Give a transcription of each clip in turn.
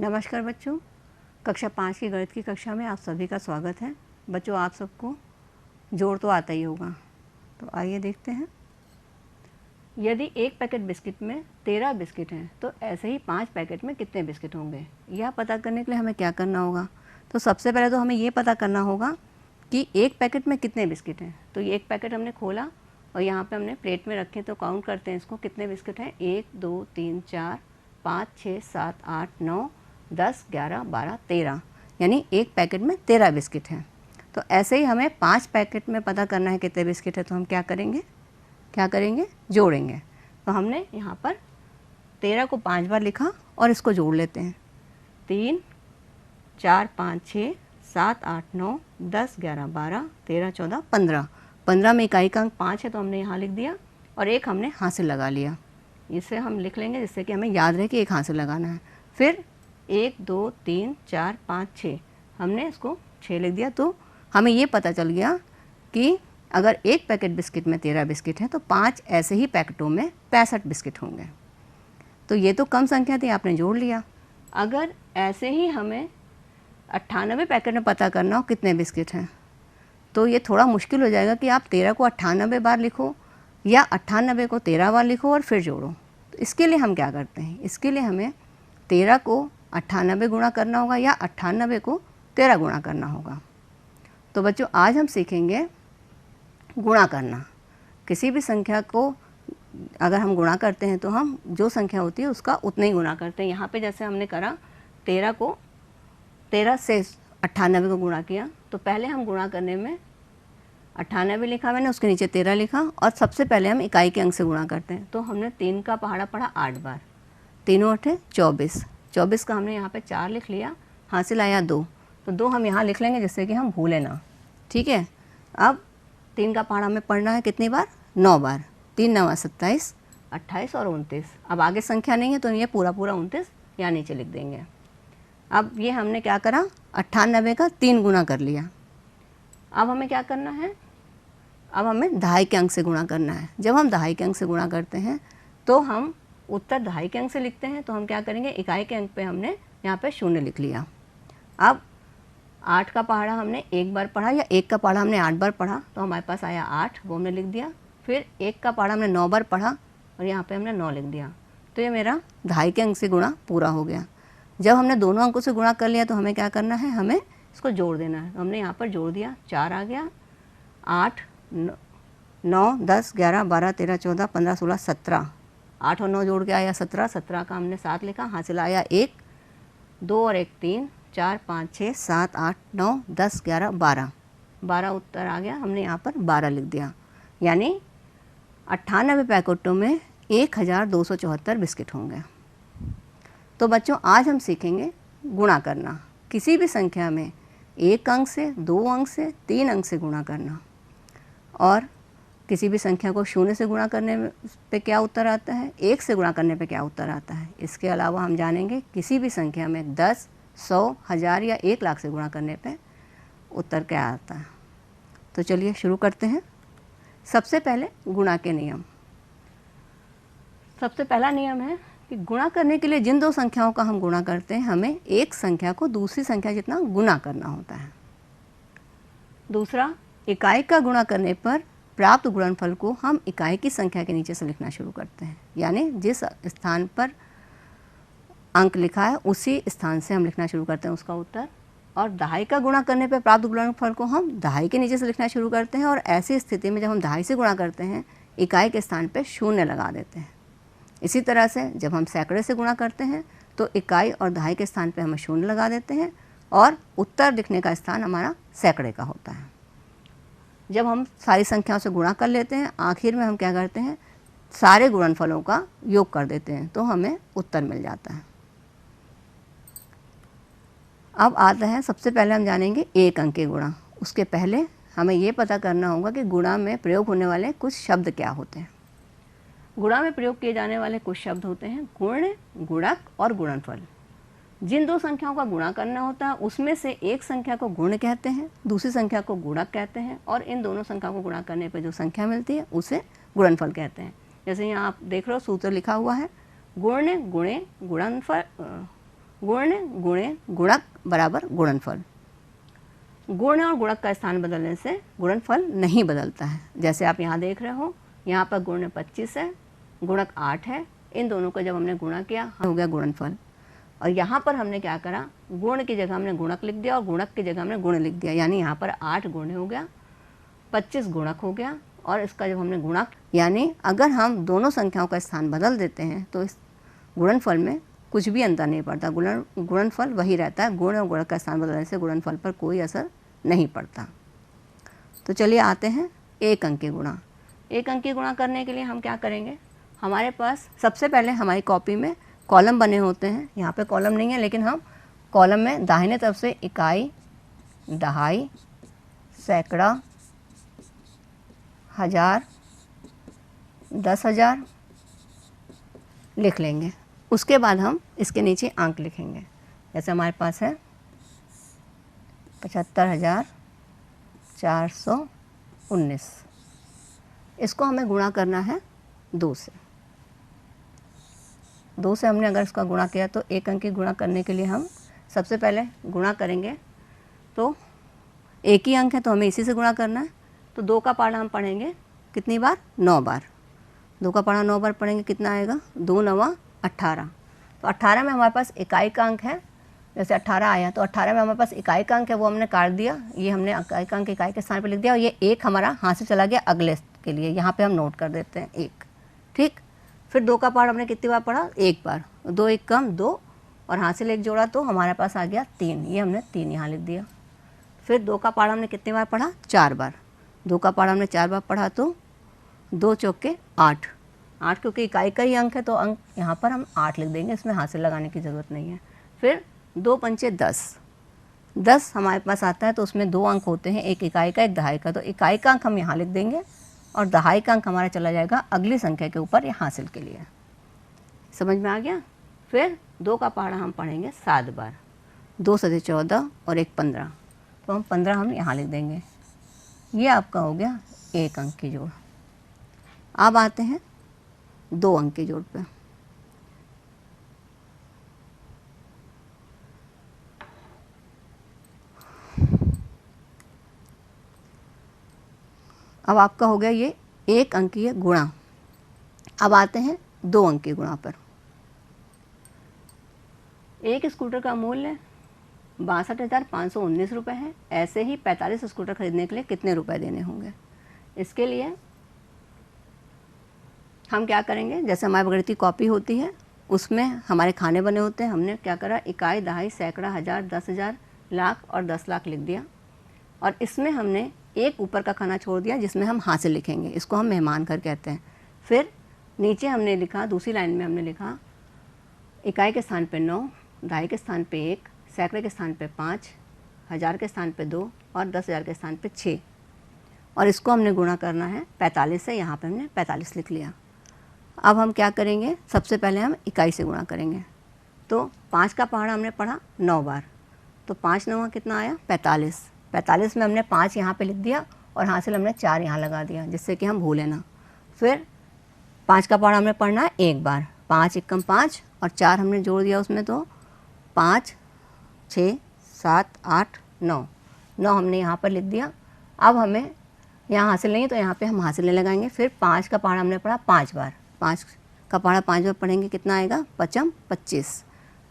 नमस्कार बच्चों, कक्षा 5 की गणित की कक्षा में आप सभी का स्वागत है। बच्चों, आप सबको जोड़ तो आता ही होगा, तो आइए देखते हैं। यदि एक पैकेट बिस्किट में 13 बिस्किट हैं तो ऐसे ही 5 पैकेट में कितने बिस्किट होंगे, यह पता करने के लिए हमें क्या करना होगा। तो सबसे पहले तो हमें ये पता करना होगा कि एक पैकेट में कितने बिस्किट हैं। तो ये एक पैकेट हमने खोला और यहाँ पे हमने प्लेट में रखे, तो काउंट करते हैं इसको, कितने बिस्किट हैं। 1 2 3 4 5 6 7 8 9 10 11 12 13, यानी एक पैकेट में 13 बिस्किट हैं। तो ऐसे ही हमें 5 पैकेट में पता करना है कितने बिस्किट है। तो हम क्या करेंगे, जोड़ेंगे। तो हमने यहाँ पर 13 को 5 बार लिखा और इसको जोड़ लेते हैं। 3 4 5 6 7 8 9 10 11 12 13 14 15। 15 में इकाई का अंक 5 है, तो हमने यहाँ लिख दिया और एक हमने हासिल लगा लिया। इसे हम लिख लेंगे जिससे कि हमें याद रहे कि एक हासिल लगाना है। फिर 1 2 3 4 5 6, हमने इसको 6 लिख दिया। तो हमें ये पता चल गया कि अगर एक पैकेट बिस्किट में 13 बिस्किट हैं तो 5 ऐसे ही पैकेटों में 65 बिस्किट होंगे। तो ये तो कम संख्या थी, आपने जोड़ लिया। अगर ऐसे ही हमें 98 पैकेट में पता करना हो कितने बिस्किट हैं, तो ये थोड़ा मुश्किल हो जाएगा कि आप 13 को 98 बार लिखो या 98 को 13 बार लिखो और फिर जोड़ो। तो इसके लिए हम क्या करते हैं, इसके लिए हमें 13 को 98 गुणा करना होगा या 98 को 13 गुणा करना होगा। तो बच्चों, आज हम सीखेंगे गुणा करना। किसी भी संख्या को अगर हम गुणा करते हैं तो हम जो संख्या होती है उसका उतना ही गुणा करते हैं। यहाँ पे जैसे हमने करा 13 से 98 को गुणा किया, तो पहले हम गुणा करने में 98 लिखा मैंने, उसके नीचे 13 लिखा और सबसे पहले हम इकाई के अंक से गुणा करते हैं। तो हमने 3 का पहाड़ा पढ़ा 8 बार, 3 8 24, 24 का हमने यहाँ पे 4 लिख लिया, हासिल आया 2। तो 2 हम यहाँ लिख लेंगे जिससे कि हम भूलें ना, ठीक है। अब 3 का पहाड़ा हमें पढ़ना है कितनी बार, 9 बार। 3 9 27, 28 और 29। अब आगे संख्या नहीं है तो ये पूरा 29 यहाँ नीचे लिख देंगे। अब ये हमने क्या करा, 98 का 3 गुना कर लिया। अब हमें क्या करना है, अब हमें दहाई के अंक से गुणा करना है। जब हम दहाई के अंक से गुणा करते हैं तो हम उत्तर दहाई के अंक से लिखते हैं। तो हम क्या करेंगे, इकाई के अंक पे हमने यहाँ पे 0 लिख लिया। अब 8 का पहाड़ा हमने 1 बार पढ़ा या 1 का पहाड़ा हमने 8 बार पढ़ा, तो हमारे पास आया 8, वो हमने लिख दिया। फिर 1 का पहाड़ा हमने 9 बार पढ़ा और यहाँ पे हमने 9 लिख दिया। तो ये मेरा दहाई के अंक से गुणा पूरा हो गया। जब हमने दोनों अंकों से गुणा कर लिया तो हमें क्या करना है, हमें इसको जोड़ देना है। तो हमने यहाँ पर जोड़ दिया, 4 आ गया, 8 9 10 11 12 13 14 15 16 17, 8 और 9 जोड़ के आया 17। 17 का हमने 7 लिखा, हासिल आया 1, 2 और 1 3, 4 5 6 7 8 9 10 11 12, 12 उत्तर आ गया। हमने यहाँ पर 12 लिख दिया, यानी 98 पैकेटों में 1274 बिस्किट होंगे। तो बच्चों, आज हम सीखेंगे गुणा करना। किसी भी संख्या में 1 अंक से, 2 अंक से, 3 अंक से गुणा करना, और किसी भी संख्या को 0 से गुणा करने पे क्या उत्तर आता है, 1 से गुणा करने पे क्या उत्तर आता है। इसके अलावा हम जानेंगे किसी भी संख्या में 10, 100, 1000 या 1 लाख से गुणा करने पे उत्तर क्या आता है। तो चलिए शुरू करते हैं। सबसे पहले गुणा के नियम। सबसे पहला नियम है कि गुणा करने के लिए जिन दो संख्याओं का हम गुणा करते हैं, हमें एक संख्या को दूसरी संख्या जितना गुणा करना होता है। दूसरा, इकाई का गुणा करने पर प्राप्त गुणनफल को हम इकाई की संख्या के नीचे से लिखना शुरू करते हैं, यानी जिस स्थान पर अंक लिखा है उसी स्थान से हम लिखना शुरू करते हैं उसका उत्तर। और दहाई का गुणा करने पर प्राप्त गुणनफल को हम दहाई के नीचे से लिखना शुरू करते हैं, और ऐसी स्थिति में जब हम दहाई से गुणा करते हैं इकाई के स्थान पर 0 लगा देते हैं। इसी तरह से जब हम सैकड़े से गुणा करते हैं तो इकाई और दहाई के स्थान पे हम 0 लगा देते हैं और उत्तर लिखने का स्थान हमारा सैकड़े का होता है। जब हम सारी संख्याओं से गुणा कर लेते हैं, आखिर में हम क्या करते हैं, सारे गुणनफलों का योग कर देते हैं, तो हमें उत्तर मिल जाता है। अब आता है, सबसे पहले हम जानेंगे 1 अंक के गुणा। उसके पहले हमें ये पता करना होगा कि गुणा में प्रयोग होने वाले कुछ शब्द क्या होते हैं। गुणा में प्रयोग किए जाने वाले कुछ शब्द होते हैं गुण, गुणक और गुणनफल। जिन दो संख्याओं का गुणा करना होता है उसमें से एक संख्या को गुण कहते हैं, दूसरी संख्या को गुणक कहते हैं, और इन दोनों संख्याओं को गुणा करने पर जो संख्या मिलती है उसे गुणनफल कहते हैं। जैसे यहाँ आप देख रहे हो सूत्र लिखा हुआ है, गुण गुणे गुणनफल गुणन गुणे गुणक बराबर गुणनफल। गुण और गुणक का स्थान बदलने से गुणनफल नहीं बदलता है। जैसे आप यहाँ देख रहे हो, यहाँ पर गुण 25 है, गुणक 8 है, इन दोनों को जब हमने गुणा किया हो गया गुणनफल। और यहाँ पर हमने क्या करा, गुण की जगह हमने गुणक लिख दिया और गुणक की जगह हमने गुण लिख दिया, यानी यहाँ पर 8 गुण हो गया, 25 गुणक हो गया। और इसका जब हमने गुणक, यानी अगर हम दोनों संख्याओं का स्थान बदल देते हैं तो इस गुणनफल में कुछ भी अंतर नहीं पड़ता, गुणनफल वही रहता है। गुण और गुणक का स्थान बदलने से गुणनफल पर कोई असर नहीं पड़ता। तो चलिए आते हैं एक अंकी गुणा। एक अंकी गुणा करने के लिए हम क्या करेंगे, हमारे पास सबसे पहले हमारी कॉपी में कॉलम बने होते हैं। यहाँ पे कॉलम नहीं है, लेकिन हम कॉलम में दाहिने तरफ से इकाई, दहाई, सैकड़ा, हजार, 10,000 लिख लेंगे। उसके बाद हम इसके नीचे अंक लिखेंगे। जैसे हमारे पास है 75,419, इसको हमें गुणा करना है 2 से। 2 से हमने अगर इसका गुणा किया तो एक अंकी गुणा करने के लिए हम सबसे पहले गुणा करेंगे। तो एक ही अंक है तो हमें इसी से गुणा करना है। तो 2 का पहाड़ा हम पढ़ेंगे कितनी बार, 9 बार। 2 का पहाड़ा 9 बार पढ़ेंगे, कितना आएगा, 2 9 18। तो 18 में हमारे पास इकाई का अंक है, जैसे 18 आया तो 18 में हमारे पास इकाई का अंक है, वो हमने काट दिया, ये हमने इकाई का अंक इकाई के स्थान पर लिख दिया। और ये एक हमारा हाथ से चला गया अगले के लिए, यहाँ पे हम नोट कर देते हैं 1, ठीक। फिर 2 का पहाड़ हमने कितनी बार पढ़ा, 1 बार, 2 1 कम 2, और हाथ से 1 जोड़ा तो हमारे पास आ गया 3, ये हमने 3 यहाँ लिख दिया। फिर 2 का पहाड़ा हमने कितनी बार पढ़ा, 4 बार। 2 का पहाड़ा हमने 4 बार पढ़ा तो 2 चौके 8, 8 क्योंकि इकाई का ही अंक है तो अंक यहाँ पर हम 8 लिख देंगे, इसमें हाथ से लगाने की ज़रूरत नहीं है। फिर 2 पंचे 10, 10 हमारे पास आता है तो उसमें 2 अंक होते हैं, एक इकाई का एक दहाई का। तो इकाई का अंक हम यहाँ लिख देंगे और दहाई का अंक हमारा चला जाएगा अगली संख्या के ऊपर या हासिल के लिए। समझ में आ गया। फिर 2 का पहाड़ा हम पढ़ेंगे 7 बार, 2 सदे 14 और 1 15, तो हम 15 हम यहाँ लिख देंगे। ये आपका हो गया एक अंक की जोड़। अब आते हैं 2 अंक की जोड़ पे। अब आपका हो गया ये एक अंकीय गुणा। अब आते हैं 2 अंकीय गुणा पर। एक स्कूटर का मूल्य 62,519 रुपये है। ऐसे ही 45 स्कूटर खरीदने के लिए कितने रुपए देने होंगे। इसके लिए हम क्या करेंगे, जैसे हमारी गणितीय कॉपी होती है उसमें हमारे खाने बने होते हैं। हमने क्या करा, इकाई, दहाई, सैकड़ा, हजार, 10,000, लाख और 10 लाख लिख दिया। और इसमें हमने एक ऊपर का खाना छोड़ दिया जिसमें हम हासिल लिखेंगे, इसको हम मेहमान घर कहते हैं। फिर नीचे हमने लिखा, दूसरी लाइन में हमने लिखा इकाई के स्थान पे 9, दहाई के स्थान पे 1, सैकड़े के स्थान पे 5, हज़ार के स्थान पे 2 और 10,000 के स्थान पे 6। और इसको हमने गुणा करना है 45 से, यहाँ पे हमने 45 लिख लिया। अब हम क्या करेंगे, सबसे पहले हम इकाई से गुणा करेंगे। तो 5 का पहाड़ा हमने पढ़ा 9 बार, तो 5 9 कितना आया 45। 45 में हमने 5 यहाँ पे लिख दिया और हासिल हमने 4 यहाँ लगा दिया, जिससे कि हम भूलें ना। फिर 5 का पहाड़ा हमने पढ़ना है 1 बार, 5 1 5 और 4 हमने जोड़ दिया उसमें, तो 5 6 7 8 9, 9 हमने यहाँ पर लिख दिया। अब हमें यहाँ हासिल नहीं तो यहाँ पे हम हासिल नहीं लगाएंगे। फिर 5 का पहाड़ा हमने पढ़ा 5 बार, 5 का पहाड़ा 5 बार पढ़ेंगे, कितना आएगा 5 25।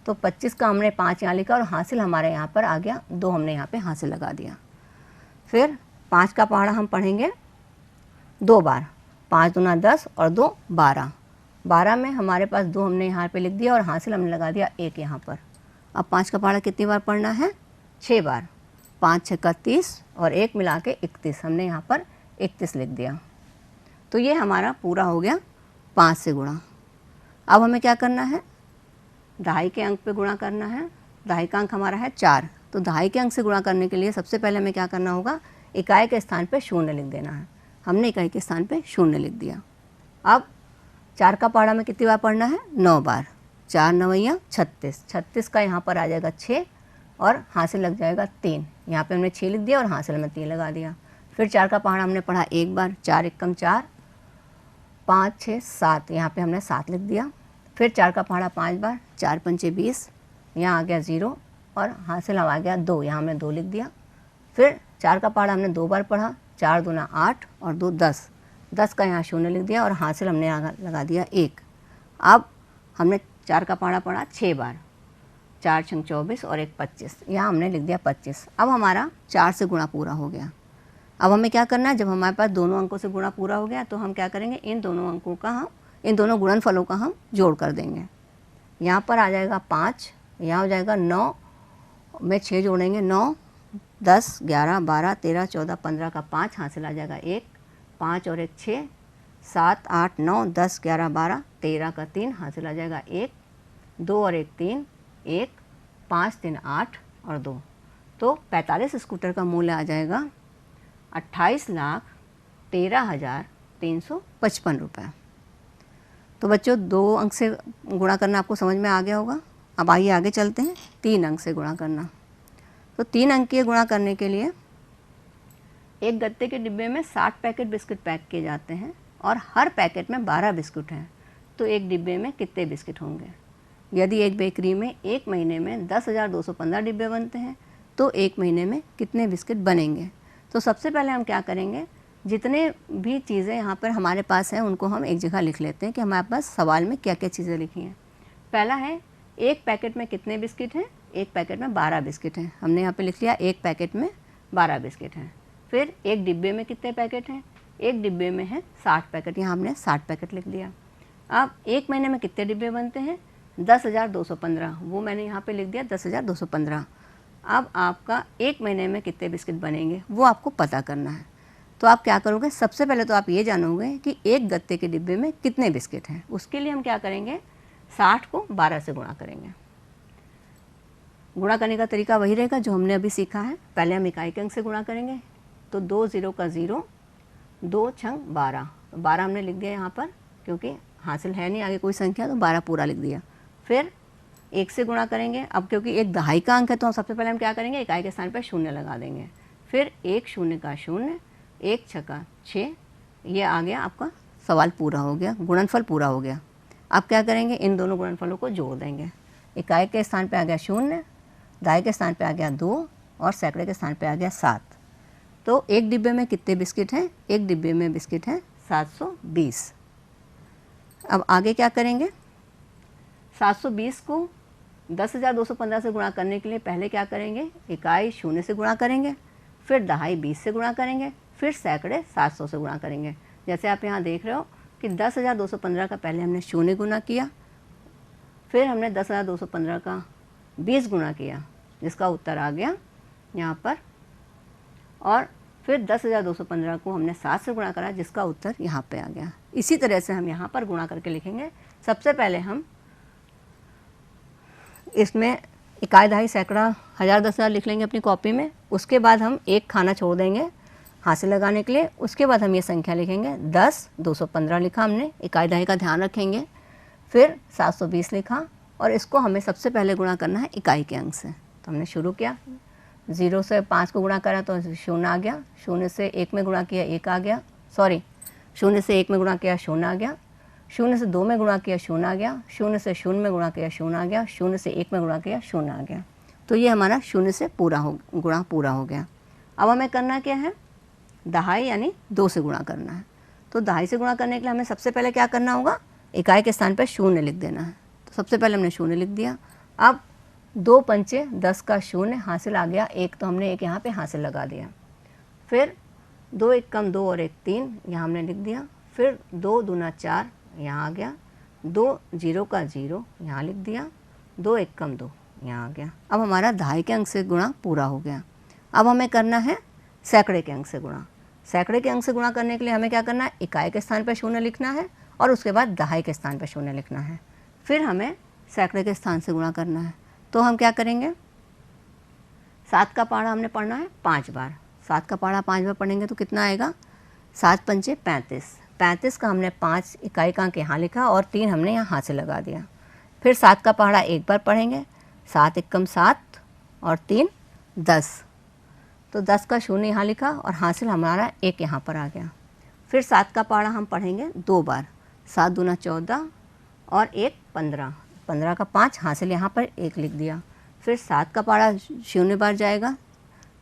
तो 25 का हमने 5 यहाँ लिखा और हासिल हमारे यहाँ पर आ गया 2, हमने यहाँ पे हासिल लगा दिया। फिर 5 का पहाड़ा हम पढ़ेंगे 2 बार, 5 दूना 10 और 2 12, 12 में हमारे पास 2 हमने यहाँ पे लिख दिया और हासिल हमने लगा दिया 1 यहाँ पर। अब 5 का पहाड़ा कितनी बार पढ़ना है 6 बार, 5 6 30 और 1 मिला के 31, हमने यहाँ पर 31 लिख दिया। तो ये हमारा पूरा हो गया 5 से गुणा। अब हमें क्या करना है, दहाई के अंक पे गुणा करना है। दहाई का अंक हमारा है 4, तो दहाई के अंक से गुणा करने के लिए सबसे पहले हमें क्या करना होगा, इकाई के स्थान पे 0 लिख देना है। हमने इकाई के स्थान पे 0 लिख दिया। अब 4 का पहाड़ा में कितनी बार पढ़ना है 9 बार, 4 9 36, 36 का यहाँ पर आ जाएगा 6 और हासिल लग जाएगा 3, यहाँ पे हमने 6 लिख दिया और हासिल में 3 लगा दिया। फिर 4 का पहाड़ा हमने पढ़ा 1 बार, 4 1 4, 5 6 7, यहाँ पे हमने 7 लिख दिया। फिर 4 का पहाड़ा 5 बार, 4 5 20, यहाँ आ गया 0 और हासिल हम आ गया 2, यहाँ हमने 2 लिख दिया। फिर 4 का पहाड़ा हमने 2 बार पढ़ा, 4 दूना 8 और 2 10, 10 का यहाँ 0 लिख दिया और हासिल हमने लगा दिया 1। अब हमने 4 का पहाड़ा पढ़ा 6 बार, 4 छंग 24 और 1 25, यहाँ हमने लिख दिया 25। अब हमारा 4 से गुणा पूरा हो गया। अब हमें क्या करना है, जब हमारे पास दोनों अंकों से गुणा पूरा हो गया तो हम क्या करेंगे, इन दोनों गुणनफलों का हम जोड़ कर देंगे। यहाँ पर आ जाएगा 5, यहाँ हो जाएगा 9 में 6 जोड़ेंगे, 9 10 11 12 13 14 15 का 5 हासिल आ जाएगा 1, 5 और 1 6, 7 8 9 10 11 12 13 का 3 हासिल आ जाएगा 1, 2 और 1 3, 1 5 3 8 और 2। तो 45 स्कूटर का मूल्य आ जाएगा 28,13,355 रुपये। तो बच्चों 2 अंक से गुणा करना आपको समझ में आ गया होगा। अब आइए आगे चलते हैं 3 अंक से गुणा करना। तो 3 अंकीय गुणा करने के लिए एक गत्ते के डिब्बे में 60 पैकेट बिस्किट पैक किए जाते हैं और हर पैकेट में 12 बिस्कुट हैं, तो एक डिब्बे में कितने बिस्किट होंगे। यदि एक बेकरी में एक महीने में 10,215 डिब्बे बनते हैं तो एक महीने में कितने बिस्किट बनेंगे। तो सबसे पहले हम क्या करेंगे, जितने भी चीज़ें यहाँ पर हमारे पास हैं उनको हम एक जगह लिख लेते हैं कि हमारे पास सवाल में क्या क्या चीज़ें लिखी हैं। पहला है एक पैकेट में कितने बिस्किट हैं, एक पैकेट में 12 बिस्किट हैं, हमने यहाँ पे लिख लिया एक पैकेट में 12 बिस्किट हैं। फिर एक डिब्बे में कितने पैकेट हैं, एक डिब्बे में है 60 पैकेट, यहाँ हमने 60 पैकेट लिख दिया। अब एक महीने में कितने डिब्बे बनते हैं, 10,215, वो मैंने यहाँ पे लिख दिया 10,215। अब आपका एक महीने में कितने बिस्किट बनेंगे वो आपको पता करना है। तो आप क्या करोगे, सबसे पहले तो आप ये जानोगे कि एक गत्ते के डिब्बे में कितने बिस्किट हैं। उसके लिए हम क्या करेंगे, 60 को 12 से गुणा करेंगे। गुणा करने का तरीका वही रहेगा जो हमने अभी सीखा है। पहले हम इकाई के अंक से गुणा करेंगे, तो 2 0 का 0, 2 छंग 12, 12 हमने लिख दिया यहाँ पर क्योंकि हासिल है नहीं आगे कोई संख्या, तो 12 पूरा लिख दिया। फिर 1 से गुणा करेंगे, अब क्योंकि एक दहाई का अंक है तो सबसे पहले हम क्या करेंगे, इकाई के स्थान पर 0 लगा देंगे। फिर 1 0 का 0, 1 छक्का 6, ये आ गया आपका सवाल पूरा हो गया, गुणनफल पूरा हो गया। अब क्या करेंगे, इन दोनों गुणनफलों को जोड़ देंगे। इकाई के स्थान पे आ गया 0, दहाई के स्थान पे आ गया 2 और सैकड़े के स्थान पे आ गया 7। तो एक डिब्बे में कितने बिस्किट हैं, एक डिब्बे में बिस्किट हैं 720। अब आगे क्या करेंगे, 720 को 10,215 से गुणा करने के लिए पहले क्या करेंगे, इकाई 0 से गुणा करेंगे, फिर दहाई 20 से गुणा करेंगे, फिर सैकड़े 700 से गुणा करेंगे। जैसे आप यहाँ देख रहे हो कि 10,215 का पहले हमने 0 गुना किया, फिर हमने 10,215 का 20 गुना किया जिसका उत्तर आ गया यहाँ पर, और फिर 10,215 को हमने 7 से गुणा करा जिसका उत्तर यहाँ पे आ गया। इसी तरह से हम यहाँ पर गुणा करके लिखेंगे। सबसे पहले हम इसमें इकाई दहाई सैकड़ा 1000 10,000 लिख लेंगे अपनी कॉपी में। उसके बाद हम एक खाना छोड़ देंगे हासिल लगाने के लिए। उसके बाद हम ये संख्या लिखेंगे 10 215 लिखा हमने, इकाई दहाई का ध्यान रखेंगे। फिर 720 लिखा और इसको हमें सबसे पहले गुणा करना है इकाई के अंक से। तो हमने शुरू किया, 0 से 5 को गुणा करा तो 0 आ गया, 0 से 1 में गुणा किया 1 आ गया, 0 से 1 में गुणा किया 0 आ गया, 0 से 2 में गुणा किया 0 आ गया, 0 से 0 में गुणा किया 0 आ गया, 0 से 1 में गुणा किया 0 आ गया। तो ये हमारा 0 से गुणा पूरा हो गया। अब हमें करना क्या है, दहाई यानी 2 से गुणा करना है। तो दहाई से गुणा करने के लिए हमें सबसे पहले क्या करना होगा, इकाई के स्थान पर 0 लिख देना है। तो सबसे पहले हमने 0 लिख दिया। अब 2 पंचे 10 का 0 हासिल आ गया 1, तो हमने 1 यहाँ पे हासिल लगा दिया। फिर 2 1 कम 2 और 1 3 यहाँ हमने लिख दिया। फिर 2 दूना 4 यहाँ आ गया, 2 0 का 0 यहाँ लिख दिया, 2 1 कम 2 यहाँ आ गया। अब हमारा दहाई के अंक से गुणा पूरा हो गया। अब हमें करना है सैकड़े के अंक से गुणा। सैकड़े के अंक से गुणा करने के लिए हमें क्या करना है, इकाई के स्थान पर 0 लिखना है और उसके बाद दहाई के स्थान पर 0 लिखना है। फिर हमें सैकड़े के स्थान से गुणा करना है। तो हम क्या करेंगे, 7 का पहाड़ा हमने पढ़ना है 5 बार। 7 का पहाड़ा 5 बार पढ़ेंगे तो कितना आएगा, 7 पंचे 35। 35 का हमने 5 इकाई का अंक यहाँ लिखा और 3 हमने यहाँ हाथ से लगा दिया। फिर 7 का पहाड़ा 1 बार पढ़ेंगे, 7 1 कम 7 और 3 10। तो 10 का 0 यहाँ लिखा और हासिल हमारा 1 यहाँ पर आ गया। फिर 7 का पहाड़ा हम पढ़ेंगे 2 बार, 7 दूना 14 और 1 15। 15 का 5 हासिल यहाँ पर 1 लिख दिया। फिर 7 का पहाड़ा 0 बार जाएगा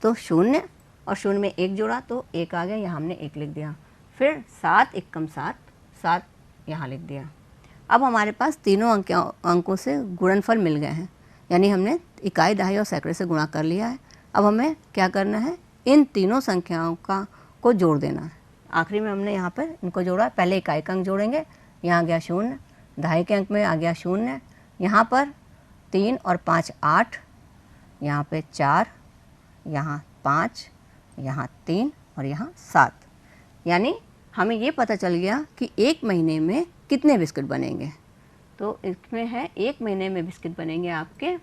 तो 0 और 0 में 1 जोड़ा तो 1 आ गया, यहाँ हमने 1 लिख दिया। फिर 7 एकम 7, 7 यहाँ लिख दिया। अब हमारे पास तीनों अंकों से गुणनफल मिल गए हैं, यानी हमने इकाई, दहाई और सैकड़े से गुणा कर लिया है। अब हमें क्या करना है, इन तीनों संख्याओं को जोड़ देना है। आखिरी में हमने यहाँ पर इनको जोड़ा। पहले इकाई का अंक जोड़ेंगे, यहाँ आ गया 0, दहाई के अंक में आ गया 0, यहाँ पर 3 और 5 8, यहाँ पे 4, यहाँ 5, यहाँ 3 और यहाँ 7। यानी हमें ये पता चल गया कि एक महीने में कितने बिस्किट बनेंगे। तो इसमें है एक महीने में बिस्किट बनेंगे आपके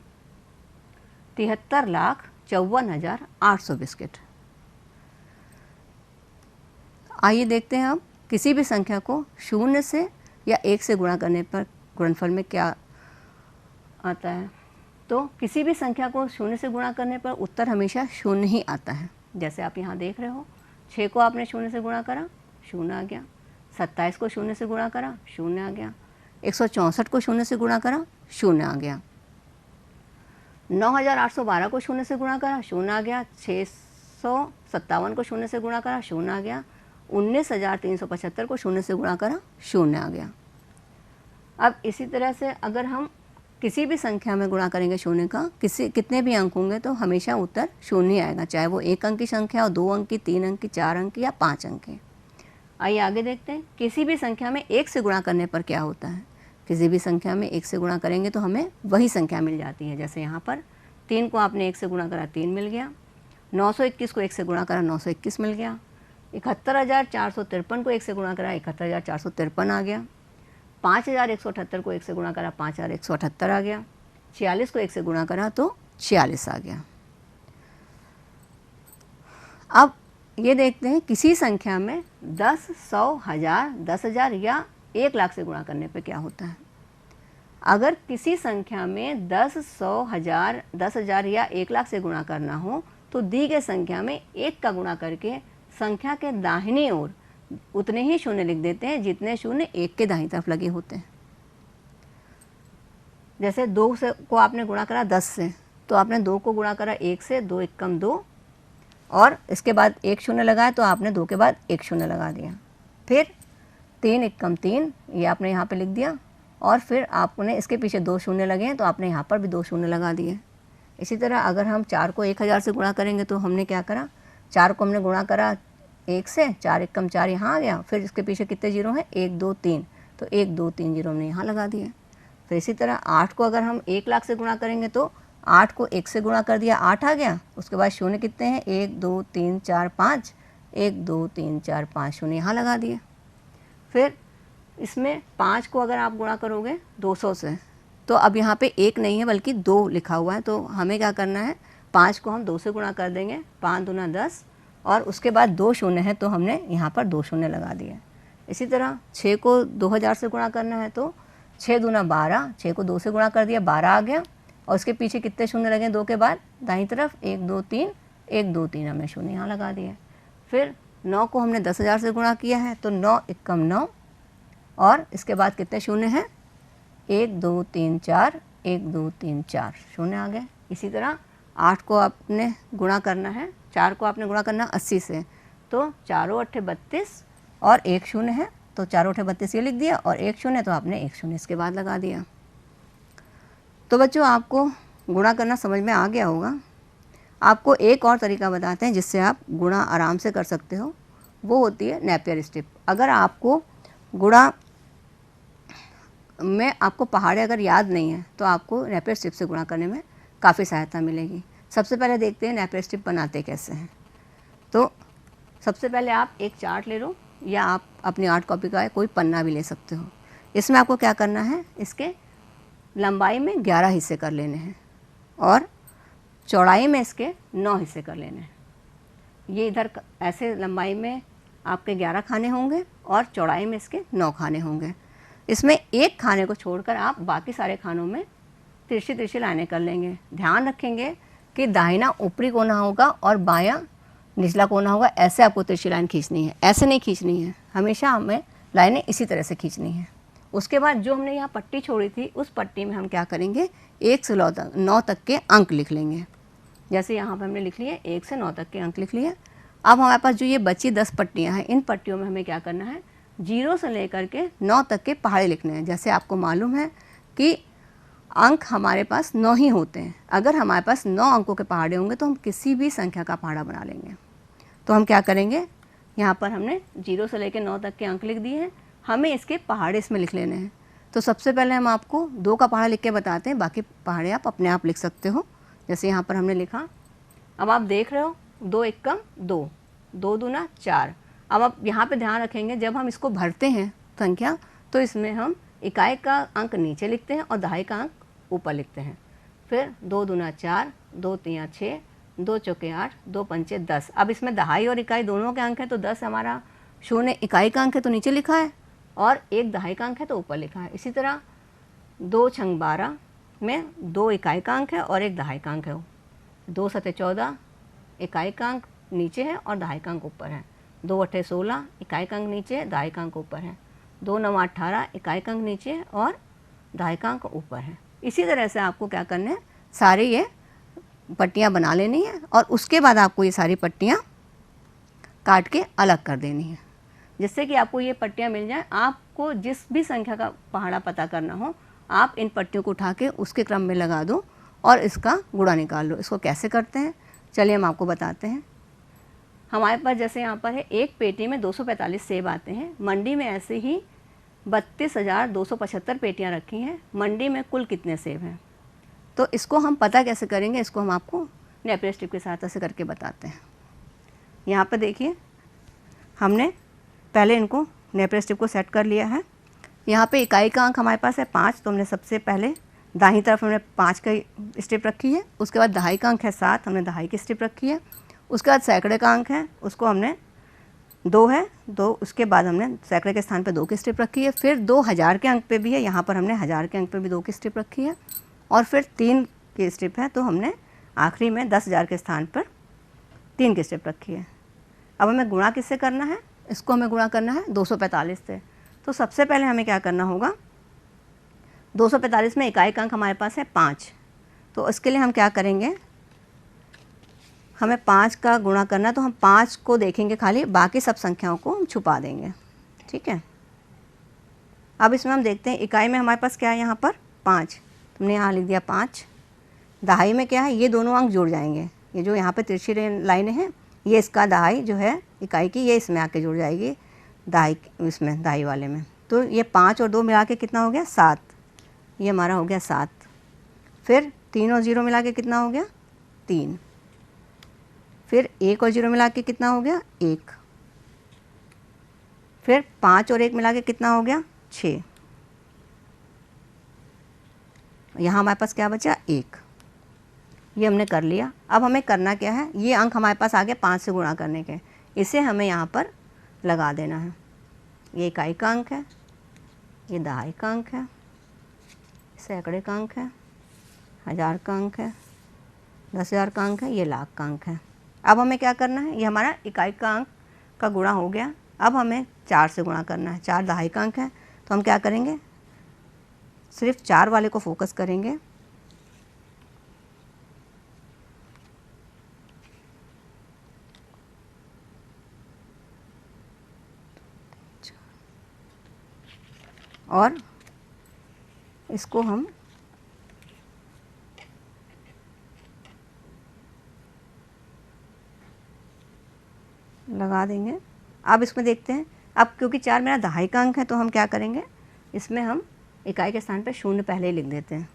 73,54,800 बिस्किट। आइए देखते हैं अब किसी भी संख्या को 0 से या 1 से गुणा करने पर गुणनफल में क्या आता है। तो किसी भी संख्या को 0 से गुणा करने पर उत्तर हमेशा 0 ही आता है। जैसे आप यहाँ देख रहे हो, 6 को आपने 0 से गुणा करा, 0 आ गया। 27 को 0 से गुणा करा, 0 आ गया। 164 को 0 से गुणा करा, 0 आ गया। 9,812 को 0 से गुणा करा, 0 आ गया। 657 को 0 से गुणा करा, 0 आ गया। 19,375 को 0 से गुणा करा, 0 आ गया। अब इसी तरह से अगर हम किसी भी संख्या में गुणा करेंगे 0 का, कितने भी अंक होंगे तो हमेशा उत्तर 0 ही आएगा, चाहे वो 1 अंक की संख्या हो, 2 अंक की, 3 अंक की, 4 अंक की या 5 अंक की। आइए आगे देखते हैं किसी भी संख्या में 1 से गुणा करने पर क्या होता है। किसी भी संख्या में 1 से गुणा करेंगे तो हमें वही संख्या मिल जाती है। जैसे यहाँ पर 3 को आपने 1 से गुणा करा, 3 मिल गया। 921 को 1 से गुणा करा, 921 मिल गया। 71,453 को 1 से गुणा करा, 71,453 आ गया। 5,178 को 1 से गुणा करा, 5,178 आ गया। 46 को 1 से गुणा करा तो 46 आ गया। अब ये देखते हैं किसी संख्या में 10, 100, 1000, 10,000 या 1 लाख से गुणा करने पे क्या होता है। अगर किसी संख्या में 10, 100, 1000, 10,000 या 1 लाख से गुणा करना हो तो दी गई संख्या में 1 का गुणा करके संख्या के दाहिनी ओर उतने ही शून्य लिख देते हैं जितने शून्य 1 के दाहिनी तरफ लगे होते हैं। जैसे 2 से को आपने गुणा करा 10 से, तो आपने 2 को गुणा करा 1 से, 2 एकम 2 और इसके बाद 1 शून्य लगाया तो आपने 2 के बाद 1 शून्य लगा दिया। फिर 3 एकम 3 ये आपने यहाँ पे लिख दिया और फिर आपने इसके पीछे 2 शून्य लगे हैं तो आपने यहाँ पर भी 2 शून्य लगा दिए। इसी तरह अगर हम 4 को 1000 से गुणा करेंगे तो हमने क्या करा, 4 को हमने गुणा करा 1 से, 4 एकम 4 यहाँ आ गया। फिर इसके पीछे कितने जीरो हैं, 1 2 3, तो 1 2 3 जीरो हमने यहाँ लगा दिए। फिर इसी तरह 8 को अगर हम 1 लाख से गुणा करेंगे तो 8 को 1 से गुणा कर दिया, 8 आ गया। उसके बाद शून्य कितने हैं, 1 2 3 4 5, 1 2 3 4 5 शून्य यहाँ लगा दिए। फिर इसमें 5 को अगर आप गुणा करोगे 200 से तो अब यहाँ पे 1 नहीं है बल्कि 2 लिखा हुआ है। तो हमें क्या करना है, 5 को हम 2 से गुणा कर देंगे, 5 दूना 10 और उसके बाद 2 शून्य है तो हमने यहाँ पर 2 शून्य लगा दिए। इसी तरह 6 को 2000 से गुणा करना है तो 6 दूना 12, 6 को 2 से गुणा कर दिया, 12 आ गया। और उसके पीछे कितने शून्य लगे 2 के बाद, दाईं तरफ 1 2 3, 1 2 3 हमने शून्य यहाँ लगा दिए। फिर 9 को हमने 10,000 से गुणा किया है तो 9 एकम 9 और इसके बाद कितने शून्य हैं, 1 2 3 4, 1 2 3 4 शून्य आ गए। इसी तरह 8 को आपने गुणा करना है, 4 को आपने गुणा करना 80 से तो 4 8 32 और 1 शून्य है तो 4 8 32 ये लिख दिया और 1 शून्य तो आपने 1 शून्य इसके बाद लगा दिया। तो बच्चों आपको गुणा करना समझ में आ गया होगा। आपको एक और तरीका बताते हैं जिससे आप गुणा आराम से कर सकते हो, वो होती है नेपियर स्ट्रिप। अगर आपको गुणा में आपको पहाड़े अगर याद नहीं है तो आपको नेपियर स्ट्रिप से गुणा करने में काफ़ी सहायता मिलेगी। सबसे पहले देखते हैं नेपियर स्ट्रिप बनाते कैसे हैं। तो सबसे पहले आप एक चार्ट ले लो या आप अपनी आर्ट कॉपी का कोई पन्ना भी ले सकते हो। इसमें आपको क्या करना है, इसके लंबाई में 11 हिस्से कर लेने हैं और चौड़ाई में इसके 9 हिस्से कर लेने हैं। ये इधर ऐसे लंबाई में आपके 11 खाने होंगे और चौड़ाई में इसके 9 खाने होंगे। इसमें एक खाने को छोड़कर आप बाकी सारे खानों में तिरछी तिरछी लाइनें कर लेंगे। ध्यान रखेंगे कि दाहिना ऊपरी कोना होगा और बायां निचला कोना होगा। ऐसे आपको तिरछी लाइन खींचनी है, ऐसे नहीं खींचनी है। हमेशा हमें लाइनें इसी तरह से खींचनी है। उसके बाद जो हमने यहाँ पट्टी छोड़ी थी उस पट्टी में हम क्या करेंगे 1 से 9 तक के अंक लिख लेंगे। जैसे यहाँ पर हमने लिख लिए 1 से 9 तक के अंक लिख लिए। अब हमारे पास जो ये बची 10 पट्टियाँ हैं, इन पट्टियों में हमें क्या करना है 0 से लेकर के 9 तक के पहाड़े लिखने हैं। जैसे आपको मालूम है कि अंक हमारे पास 9 ही होते हैं। अगर हमारे पास 9 अंकों के पहाड़े होंगे तो हम किसी भी संख्या का पहाड़ा बना लेंगे। तो हम क्या करेंगे, यहाँ पर हमने 0 से लेकर 9 तक के अंक लिख दिए हैं, हमें इसके पहाड़े इसमें लिख लेने हैं। तो सबसे पहले हम आपको 2 का पहाड़ा लिख के बताते हैं, बाकी पहाड़े आप अपने आप लिख सकते हो। जैसे यहाँ पर हमने लिखा, अब आप देख रहे हो 2 एकम 2, 2 दूना 4। अब आप यहाँ पे ध्यान रखेंगे, जब हम इसको भरते हैं संख्या तो इसमें हम इकाई का अंक नीचे लिखते हैं और दहाई का अंक ऊपर लिखते हैं। फिर 2 दूना 4, 2 तिया 6, 2 चौके 8, 2 पंचे 10। अब इसमें दहाई और इकाई दोनों के अंक हैं तो 10 हमारा शून्य इकाई का अंक है तो नीचे लिखा है और 1 दहाई का अंक है तो ऊपर लिखा है। इसी तरह 2 छंग 12 में 2 इकाई का अंक है और 1 दहाई का अंक है। 2 सते 14 इकाई का अंक नीचे है और दहाई का अंक ऊपर है। 2 अट्ठे 16 इकाई का अंक नीचे है, दहाई का अंक ऊपर है। 2 नौ 18 इकाई का अंक नीचे है और दहाई का अंक ऊपर है। इसी तरह से आपको क्या करना है, सारे ये पट्टियाँ बना लेनी है और उसके बाद आपको ये सारी पट्टियाँ काट के अलग कर देनी है, जिससे कि आपको ये पट्टियाँ मिल जाए। आपको जिस भी संख्या का पहाड़ा पता करना हो, आप इन पट्टियों को उठा के उसके क्रम में लगा दो और इसका गुणा निकाल लो। इसको कैसे करते हैं चलिए हम आपको बताते हैं। हमारे पास जैसे यहाँ पर है, एक पेटी में 245 सेब आते हैं। मंडी में ऐसे ही 32,275 पेटियाँ रखी हैं। मंडी में कुल कितने सेब हैं? तो इसको हम पता कैसे करेंगे, इसको हम आपको नेपियर स्ट्रिप की सहायता से करके बताते हैं। यहाँ पर देखिए, हमने पहले इनको नेपियर स्ट्रिप को सेट कर लिया है। यहाँ पे इकाई का अंक हमारे पास है 5, तो हमने सबसे पहले दाहिनी तरफ हमने 5 का स्ट्रिप रखी है। उसके बाद दहाई का अंक है 7, हमने दहाई की स्ट्रिप रखी है। उसके बाद सैकड़े का अंक है, उसको हमने 2 है 2, उसके बाद हमने सैकड़े के स्थान पे 2 की स्ट्रिप रखी है। फिर 2000 के अंक पे भी है, यहाँ पर हमने 1000 के अंक पे भी 2 की स्ट्रिप रखी है और फिर 3 की स्ट्रिप है, तो हमने आखिरी में 10,000 के स्थान पर 3 की स्ट्रिप रखी है। अब हमें गुणा किससे करना है, इसको हमें गुणा करना है 245 से। तो सबसे पहले हमें क्या करना होगा, 245 में इकाई का अंक हमारे पास है 5, तो इसके लिए हम क्या करेंगे, हमें 5 का गुणा करना, तो हम 5 को देखेंगे खाली, बाकी सब संख्याओं को हम छुपा देंगे। ठीक है, अब इसमें हम देखते हैं इकाई में हमारे पास क्या है, यहाँ पर 5, तुमने यहाँ लिख दिया 5। दहाई में क्या है, ये दोनों अंक जुड़ जाएंगे, ये जो यहाँ पे तिरछी लाइनें हैं, ये इसका दहाई जो है इकाई की, ये इसमें आके जुड़ जाएगी दहाई, इसमें दहाई वाले में। तो ये 5 और 2 मिला के कितना हो गया 7, ये हमारा हो गया 7। फिर 3 और 0 मिला के कितना हो गया 3। फिर 1 और 0 मिला के कितना हो गया 1। फिर 5 और 1 मिला के कितना हो गया 6। यहाँ हमारे पास क्या बचा 1, ये हमने कर लिया। अब हमें करना क्या है, ये अंक हमारे पास आ गया 5 से गुणा करने के, इसे हमें यहाँ पर लगा देना है। ये इकाई का अंक है, ये दहाई का अंक है, सैकड़े का अंक है, 1000 का अंक है, 10,000 का अंक है, ये लाख का अंक है। अब हमें क्या करना है, ये हमारा इकाई का अंक का गुणा हो गया। अब हमें 4 से गुणा करना है, 4 दहाई का अंक है, तो हम क्या करेंगे, सिर्फ 4 वाले को फोकस करेंगे। और इसको हम लगा देंगे। अब इसमें देखते हैं, अब क्योंकि 4 मेरा दहाई का अंक है तो हम क्या करेंगे, इसमें हम इकाई के स्थान पर 0 पहले ही लिख देते हैं।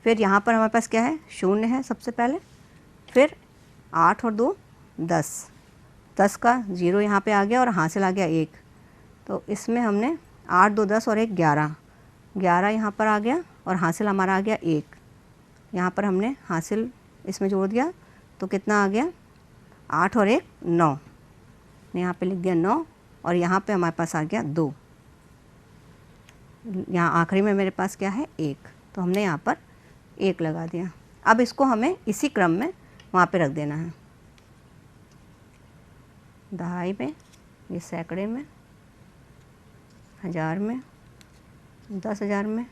फिर यहाँ पर हमारे पास क्या है 0 है सबसे पहले, फिर 8 और 2 10, 10 का 0 यहाँ पे आ गया और हासिल आ गया 1, तो इसमें हमने 8 2 10 और 1 11, 11 यहाँ पर आ गया और हासिल हमारा आ गया 1। यहाँ पर हमने हासिल इसमें जोड़ दिया तो कितना आ गया 8 और 1 9, यहाँ पे लिख दिया 9 और यहाँ पे हमारे पास आ गया 2। यहाँ आखिरी में मेरे पास क्या है 1, तो हमने यहाँ पर 1 लगा दिया। अब इसको हमें इसी क्रम में वहाँ पे रख देना है, दहाई में, ये सैकड़े में, 1000 में, 10,000 में,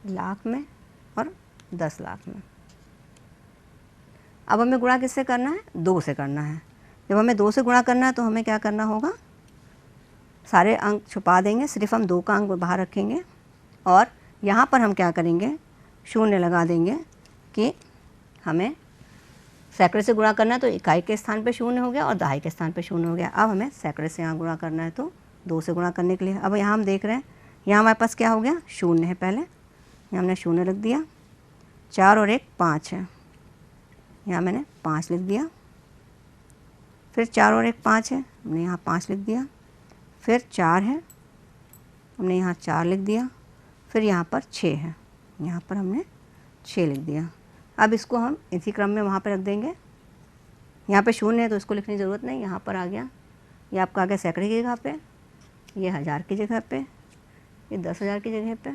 लाख में और 10 लाख में। अब हमें गुणा किससे करना है? 2 से करना है। जब हमें 2 से गुणा करना है तो हमें क्या करना होगा? सारे अंक छुपा देंगे, सिर्फ हम 2 का अंक बाहर रखेंगे और यहाँ पर हम क्या करेंगे? शून्य लगा देंगे कि हमें सैकड़े से गुणा करना है तो इकाई के स्थान पे शून्य हो गया और दहाई के स्थान पे शून्य हो गया। अब हमें सैकड़े से यहाँ गुणा करना है तो 2 से गुणा करने के लिए अब यहाँ हम देख रहे हैं, यहाँ हमारे पास क्या हो गया? शून्य है। पहले यहाँ हमने शून्य लिख दिया, 4 और 1 5 है, यहाँ मैंने 5 लिख दिया। फिर 4 और 1 5 है, हमने यहाँ 5 लिख दिया। फिर 4 है, हमने यहाँ 4 लिख दिया। फिर यहाँ पर 6 है, यहाँ पर हमने 6 लिख दिया। अब इसको हम इसी क्रम में वहाँ पर रख देंगे। यहाँ पे शून्य है तो इसको लिखने की ज़रूरत नहीं, यहाँ पर आ गया। ये आपका आ गया सैकड़े की जगह पे, ये 1000 की जगह पे, ये 10,000 की जगह पे,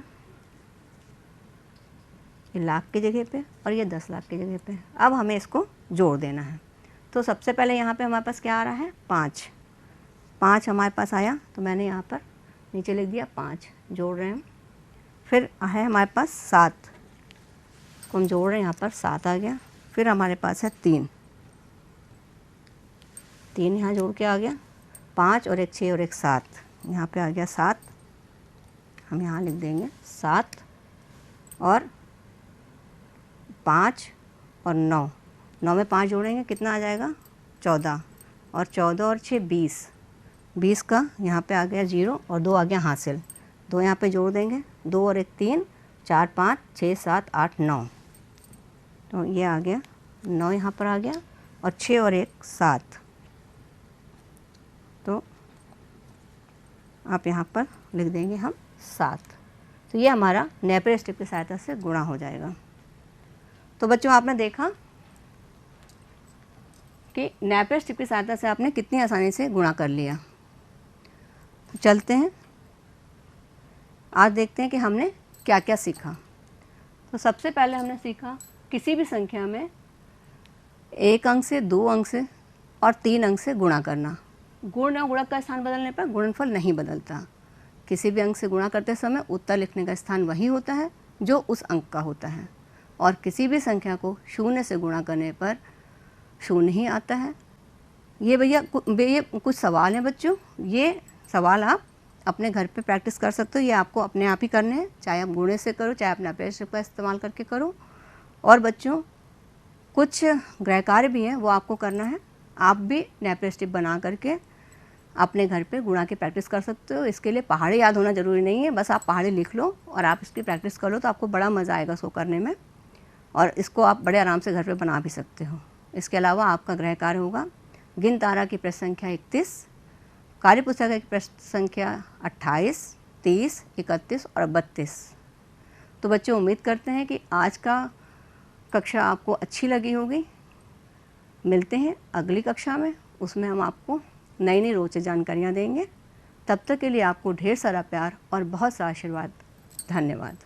ये लाख की जगह पे और ये 10 लाख की जगह पे। अब हमें इसको जोड़ देना है। तो सबसे पहले यहाँ पे हमारे पास क्या आ रहा है? 5 हमारे पास आया तो मैंने यहाँ पर नीचे लिख दिया 5, जोड़ रहे हैं। फिर है हमारे पास 7 को हम जोड़ रहे हैं, यहाँ पर 7 आ गया। फिर हमारे पास है 3 यहाँ जोड़ के आ गया। 5 और 1 6 और 1 7, यहाँ पे आ गया 7, हम यहाँ लिख देंगे 7 और 5 और 9 में 5 जोड़ेंगे कितना आ जाएगा? 14 और 14 और 6 20 का यहाँ पे आ गया 0 और 2 आ गया हासिल। 2 यहाँ पे जोड़ देंगे, 2 और 1 3, 4 5 6 7 8 9, तो ये आ गया 9 यहाँ पर आ गया और 6 और 1 7, तो आप यहाँ पर लिख देंगे हम 7। तो ये हमारा नेपियर स्ट्रिप की सहायता से गुणा हो जाएगा। तो बच्चों आपने देखा कि नेपियर स्ट्रिप की सहायता से आपने कितनी आसानी से गुणा कर लिया। तो चलते हैं, आज देखते हैं कि हमने क्या क्या सीखा। तो सबसे पहले हमने सीखा किसी भी संख्या में 1 अंक से, 2 अंक से और 3 अंक से गुणा करना। गुण और गुणक का स्थान बदलने पर गुणनफल नहीं बदलता। किसी भी अंक से गुणा करते समय उत्तर लिखने का स्थान वही होता है जो उस अंक का होता है और किसी भी संख्या को 0 से गुणा करने पर 0 ही आता है। ये भैया ये कुछ सवाल हैं बच्चों, ये सवाल आप अपने घर पे प्रैक्टिस कर सकते हो। ये आपको अपने आप ही करने हैं, चाहे आप गुणे से करो, चाहे अपने नेपियर स्ट्रिप का इस्तेमाल करके करो। और बच्चों कुछ गृह कार्य भी हैं वो आपको करना है। आप भी नेपियर स्ट्रिप बना करके अपने घर पे गुणा की प्रैक्टिस कर सकते हो। इसके लिए पहाड़े याद होना ज़रूरी नहीं है, बस आप पहाड़े लिख लो और आप इसकी प्रैक्टिस कर लो तो आपको बड़ा मज़ा आएगा इसको करने में और इसको आप बड़े आराम से घर पे बना भी सकते हो। इसके अलावा आपका गृह कार्य होगा गिन तारा की प्रश्न संख्या 31, कार्य पुस्तक की प्रश्न संख्या 28, 30, 31 और 32। तो बच्चों उम्मीद करते हैं कि आज का कक्षा आपको अच्छी लगी होगी। मिलते हैं अगली कक्षा में, उसमें हम आपको नई नई रोचक जानकारियाँ देंगे। तब तक के लिए आपको ढेर सारा प्यार और बहुत सा आशीर्वाद। धन्यवाद।